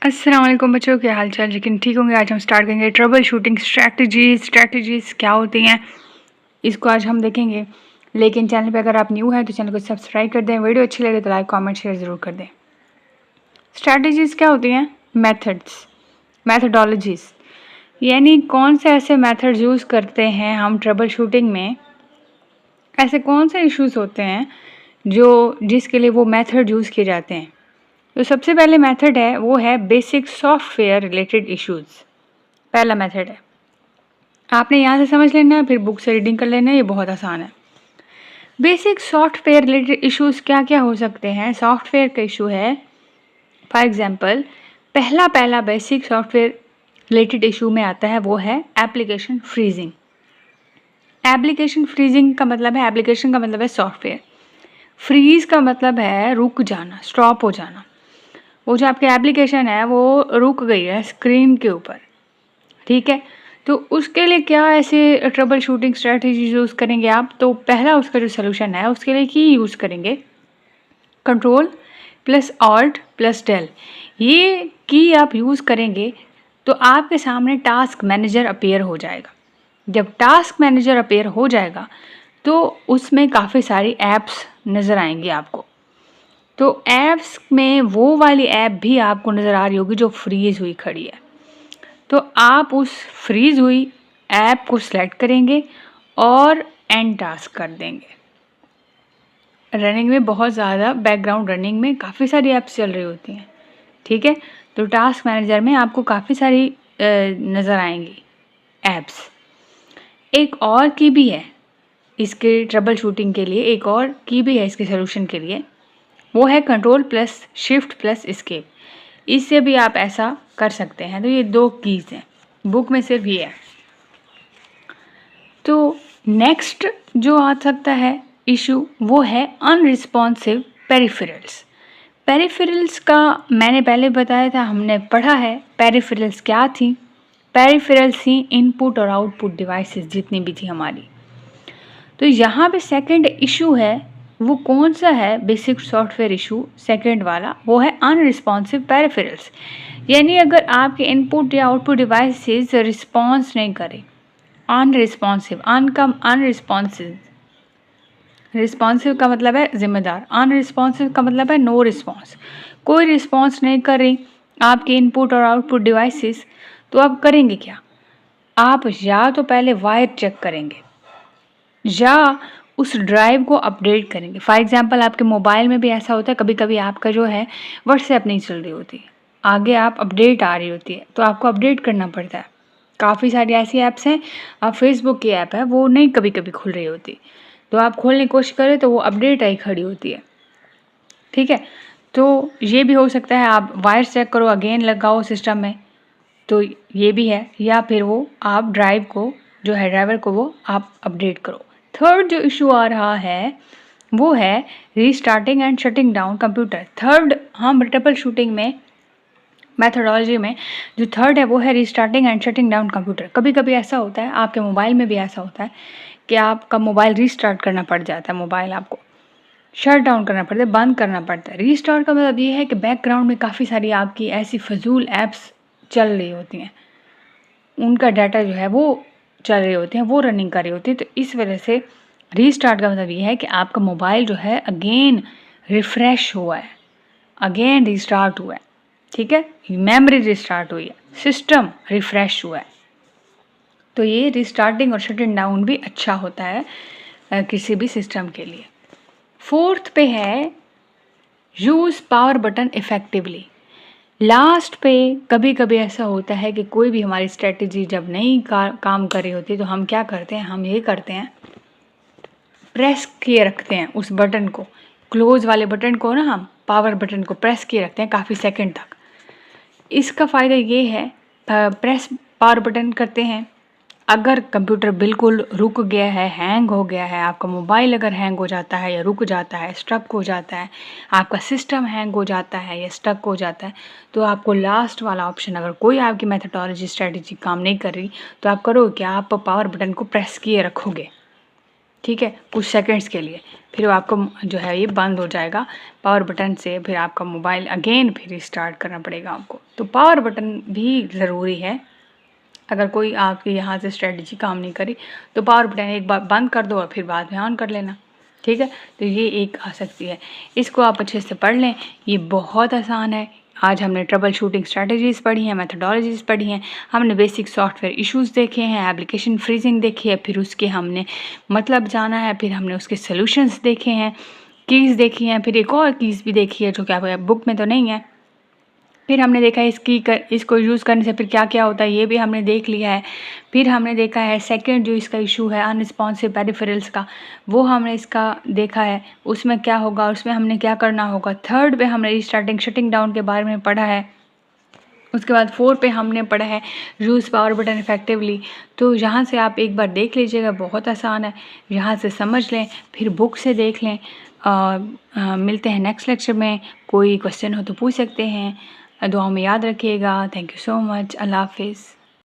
अस्सलाम वालेकुम बच्चों, क्या हाल चाल। लेकिन ठीक होंगे। आज हम स्टार्ट करेंगे ट्रबल शूटिंग स्ट्रैटेजीज़ क्या होती हैं, इसको आज हम देखेंगे। लेकिन चैनल पे अगर आप न्यू हैं तो चैनल को सब्सक्राइब कर दें। वीडियो अच्छी लगे तो लाइक कमेंट शेयर ज़रूर कर दें। स्ट्रैटेजीज़ क्या होती हैं? मैथडोलॉजीज़, यानी कौन से ऐसे मेथड यूज़ करते हैं हम ट्रबल शूटिंग में। ऐसे कौन से इश्यूज़ होते हैं जिसके लिए वो मेथड यूज़ किए जाते हैं। तो सबसे पहले मेथड है वो है बेसिक सॉफ्टवेयर रिलेटेड इश्यूज़। पहला मेथड है, आपने यहाँ से समझ लेना है, फिर बुक से रीडिंग कर लेना है, ये बहुत आसान है। बेसिक सॉफ्टवेयर रिलेटेड इश्यूज़ क्या क्या हो सकते हैं? सॉफ्टवेयर का इशू है, फॉर एग्जांपल पहला बेसिक सॉफ्टवेयर रिलेटेड इशू में आता है वो है एप्लीकेशन फ्रीजिंग। एप्लीकेशन फ्रीजिंग का मतलब है, एप्लीकेशन का मतलब है सॉफ्टवेयर, फ्रीज का मतलब है रुक जाना, स्टॉप हो जाना। वो जो आपकी एप्लीकेशन है वो रुक गई है स्क्रीन के ऊपर, ठीक है। तो उसके लिए क्या ऐसे ट्रबल शूटिंग स्ट्रेटजी यूज़ करेंगे आप? तो पहला उसका जो सलूशन है उसके लिए की यूज़ करेंगे control plus alt plus del. ये की आप यूज़ करेंगे तो आपके सामने टास्क मैनेजर अपीयर हो जाएगा। जब टास्क मैनेजर अपीयर हो जाएगा तो उसमें काफ़ी सारी ऐप्स नज़र आएंगी आपको। तो ऐप्स में वो वाली ऐप भी आपको नज़र आ रही होगी जो फ्रीज़ हुई खड़ी है। तो आप उस फ्रीज़ हुई ऐप को सिलेक्ट करेंगे और एंड टास्क कर देंगे। रनिंग में बहुत ज़्यादा, बैकग्राउंड रनिंग में काफ़ी सारी ऐप्स चल रही होती हैं, ठीक है। तो टास्क मैनेजर में आपको काफ़ी सारी नज़र आएंगी ऐप्स। एक और की भी है इसके ट्रबल शूटिंग के लिए, एक और की भी है इसके सोल्यूशन के लिए, वो है control plus shift plus escape. इससे भी आप ऐसा कर सकते हैं। तो ये दो कीज़ हैं, बुक में सिर्फ ये है। तो नेक्स्ट जो आ सकता है इशू वो है अनरिस्पॉन्सिव पेरिफेरल्स। पेरिफेरल्स का मैंने पहले बताया था, हमने पढ़ा है पेरिफेरल्स क्या थी। पेरिफेरल्स थी इनपुट और आउटपुट डिवाइसेस जितनी भी थी हमारी। तो यहाँ पे सेकंड इशू है, वो कौन सा है? बेसिक सॉफ्टवेयर इशू सेकंड वाला, वो है अनरिस्पॉन्सिव पेरिफेरल्स। यानी अगर आपके इनपुट या आउटपुट डिवाइसेस रिस्पॉन्स नहीं करें, अनरिस्पॉन्सिव, अनरिस्पॉन्सिव, रिस्पॉन्सिव का मतलब है जिम्मेदार, अनरिस्पॉन्सिव का मतलब है नो रिस्पॉन्स, कोई रिस्पॉन्स नहीं कर रही आपके इनपुट और आउटपुट डिवाइसेस। तो आप करेंगे क्या? आप या तो पहले वायर चेक करेंगे या उस ड्राइव को अपडेट करेंगे। फॉर एग्जांपल आपके मोबाइल में भी ऐसा होता है, कभी कभी आपका जो है व्हाट्सएप नहीं चल रही होती, आगे आप अपडेट आ रही होती है तो आपको अपडेट करना पड़ता है। काफ़ी सारी ऐसी ऐप्स हैं, अब फेसबुक की ऐप है वो नहीं कभी कभी खुल रही होती, तो आप खोलने की कोशिश करें तो वो अपडेट आई खड़ी होती है, ठीक है। तो ये भी हो सकता है, आप वायर चेक करो, अगेन लगाओ सिस्टम में, तो ये भी है। या फिर वो आप ड्राइव को जो है ड्राइवर को वो आप अपडेट करो। थर्ड जो इशू आ रहा है वो है restarting and shutting down computer. Third, हम ट्रबल शूटिंग में मैथडोलॉजी में जो थर्ड है वो है restarting and shutting down computer. कभी कभी ऐसा होता है, आपके मोबाइल में भी ऐसा होता है कि आपका मोबाइल रीस्टार्ट करना पड़ जाता है, मोबाइल आपको शट डाउन करना पड़ता है, बंद करना पड़ता है। रीस्टार्ट का मतलब ये है कि बैकग्राउंड में काफ़ी सारी आपकी ऐसी फजूल ऐप्स चल रही होती हैं, उनका डाटा जो है वो चल रही होती हैं, वो रनिंग कर रही होती है। तो इस वजह से रीस्टार्ट का मतलब ये है कि आपका मोबाइल जो है अगेन रिफ़्रेश हुआ है, अगेन रीस्टार्ट हुआ है, ठीक है। मेमोरी रिस्टार्ट हुई है, सिस्टम रिफ़्रेश हुआ है। तो ये रिस्टार्टिंग और शटिंग डाउन भी अच्छा होता है किसी भी सिस्टम के लिए। फोर्थ पे है use power button effectively. Last पे कभी कभी ऐसा होता है कि कोई भी हमारी स्ट्रेटजी जब नहीं काम कर रही होती तो हम क्या करते हैं, हम ये करते हैं प्रेस किए रखते हैं उस बटन को, क्लोज वाले बटन को ना, हम पावर बटन को प्रेस किए रखते हैं काफ़ी सेकंड तक। इसका फ़ायदा ये है, प्रेस पावर बटन करते हैं, अगर कंप्यूटर बिल्कुल रुक गया है, हैंग हो गया है, आपका मोबाइल अगर हैंग हो जाता है या रुक जाता है, स्टक हो जाता है, आपका सिस्टम हैंग हो जाता है या स्टक हो जाता है, तो आपको लास्ट वाला ऑप्शन, अगर कोई आपकी मेथडोलॉजी स्ट्रेटजी काम नहीं कर रही तो आप करोगे क्या? आप पावर बटन को प्रेस किए रखोगे, ठीक है, कुछ सेकंड्स के लिए, फिर वो आपको जो है ये बंद हो जाएगा पावर बटन से, फिर आपका मोबाइल अगेन फिर स्टार्ट करना पड़ेगा आपको। तो पावर बटन भी ज़रूरी है। अगर कोई आपके यहाँ से स्ट्रेटजी काम नहीं करी तो पावर बटन एक बार बंद कर दो और फिर बाद में ऑन कर लेना, ठीक है। तो ये एक आ सकती है, इसको आप अच्छे से पढ़ लें, ये बहुत आसान है। आज हमने ट्रबल शूटिंग स्ट्रैटेजीज़ पढ़ी हैं, मेथडोलॉजीज़ पढ़ी हैं, हमने बेसिक सॉफ्टवेयर इश्यूज़ देखे हैं, एप्लीकेशन फ्रीजिंग देखी है, फिर उसके हमने मतलब जाना है, फिर हमने उसके सॉल्यूशंस देखे हैं, कीज़ देखी हैं, फिर एक और कीज़ भी देखी है जो कि आपकी बुक में तो नहीं है। फिर हमने देखा है इसको यूज़ करने से फिर क्या क्या होता है, ये भी हमने देख लिया है। फिर हमने देखा है सेकंड जो इसका इशू है अनरिस्पॉन्सिव पेरिफेरल्स का, वो हमने इसका देखा है, उसमें क्या होगा, उसमें हमने क्या करना होगा। थर्ड पे हमने रीस्टार्टिंग शटिंग डाउन के बारे में पढ़ा है। उसके बाद 4 पे हमने पढ़ा है यूज़ पावर बटन इफ़ेक्टिवली। तो यहाँ से आप एक बार देख लीजिएगा, बहुत आसान है, यहाँ से समझ लें, फिर बुक से देख लें। मिलते हैं नेक्स्ट लेक्चर में, कोई क्वेश्चन हो तो पूछ सकते हैं। दुआ में याद रखिएगा। Thank you so much. अल्लाह हाफ़िज़।